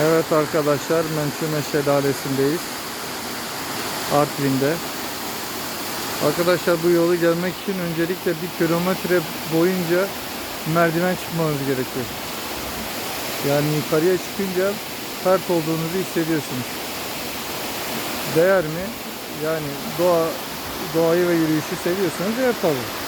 Evet arkadaşlar, Mençune Şelalesi'ndeyiz. Artvin'de. Arkadaşlar, bu yolu gelmek için öncelikle 1 kilometre boyunca merdiven çıkmanız gerekiyor. Yani yukarıya çıkınca pert olduğunuzu hissediyorsunuz. Değer mi? Yani doğayı ve yürüyüşü seviyorsanız değer tabii.